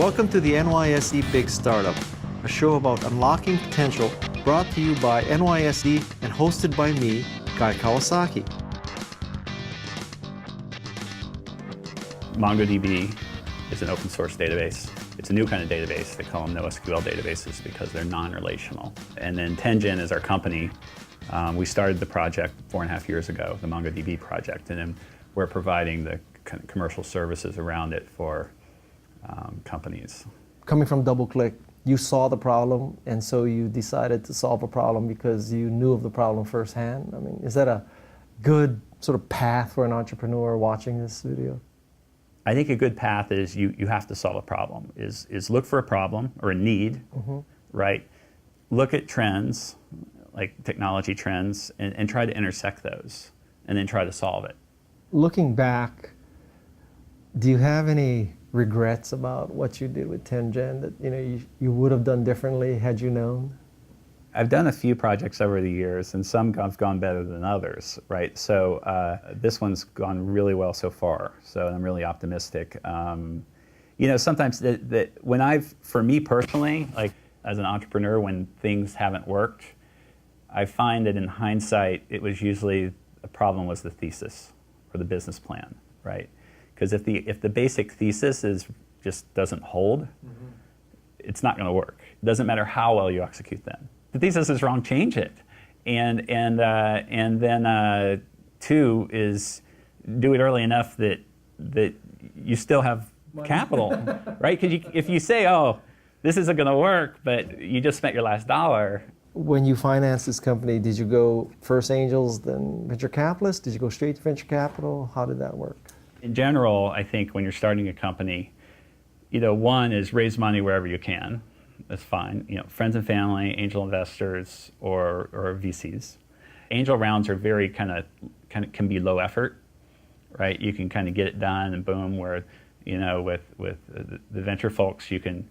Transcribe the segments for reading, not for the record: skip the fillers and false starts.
Welcome to the NYSE Big StartUp, a show about unlocking potential brought to you by NYSE and hosted by me, Guy Kawasaki. MongoDB is an open source database. It's a new kind of database. They call them NoSQL databases because they're non-relational. And then Tengen is our company. We started the project 4.5 years ago, the MongoDB project, and then we're providing the commercial services around it for companies. Coming from DoubleClick, you saw the problem, and so you decided to solve a problem because you knew of the problem firsthand. I mean, is that a good sort of path for an entrepreneur watching this video? I think a good path is you have to solve a problem, is look for a problem or a need, right? Look at trends, like technology trends, and try to intersect those, and then try to solve it. Looking back, do you have any regrets about what you did with Tengen that you would have done differently had you known? I've done a few projects over the years, and some have gone better than others, right? So this one's gone really well so far, so I'm really optimistic. Sometimes for me personally, like as an entrepreneur, when things haven't worked, I find that in hindsight, it was usually the problem was the thesis or the business plan, right? Because if the basic thesis just doesn't hold, it's not going to work. It doesn't matter how well you execute them. The thesis is wrong, change it. And then two is do it early enough that you still have capital, right? Because if you say, oh, this isn't going to work, but you just spent your last dollar. When you financed this company, did you go first angels, then venture capitalists? Did you go straight to venture capital? How did that work? In general, I think when you're starting a company, one is raise money wherever you can. That's fine. Friends and family, angel investors, or VCs. Angel rounds are very kind of can be low effort, right? You can kind of get it done and boom. Where with the venture folks, you can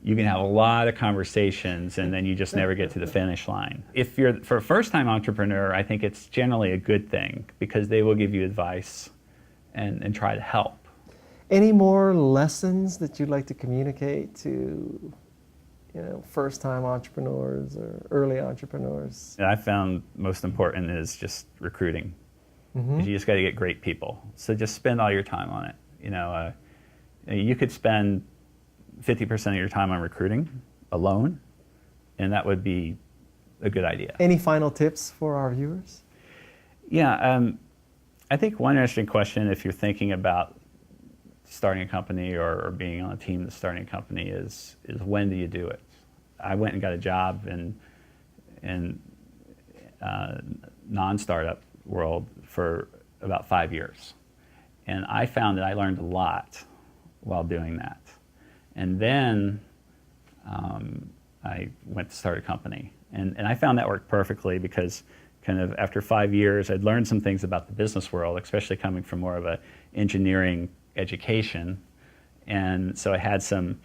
have a lot of conversations and then you just never get to the finish line. If you're for a first-time entrepreneur, I think it's generally a good thing because they will give you advice and try to help. Any more lessons that you'd like to communicate to first-time entrepreneurs or early entrepreneurs? I found most important is just recruiting. You just got to get great people. So just spend all your time on it. You could spend 50% of your time on recruiting alone, and that would be a good idea. Any final tips for our viewers? Yeah, I think one interesting question if you're thinking about starting a company or being on a team that's starting a company is when do you do it? I went and got a job in non-startup world for about 5 years. And I found that I learned a lot while doing that. And then I went to start a company. And I found that worked perfectly because kind of after 5 years, I'd learned some things about the business world, especially coming from more of an engineering education. And so I had some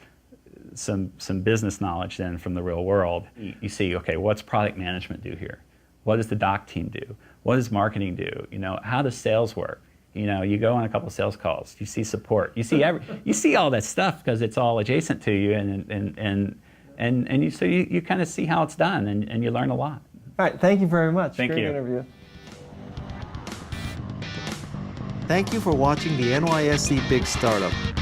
business knowledge then from the real world. You see, okay, what's product management do here? What does the doc team do? What does marketing do? How does sales work? You go on a couple of sales calls. You see support. You see all that stuff because it's all adjacent to you, so you kind of see how it's done, and you learn a lot. All right, thank you very much. Thank Great you. interview. Thank you for watching the NYSE Big StartUp.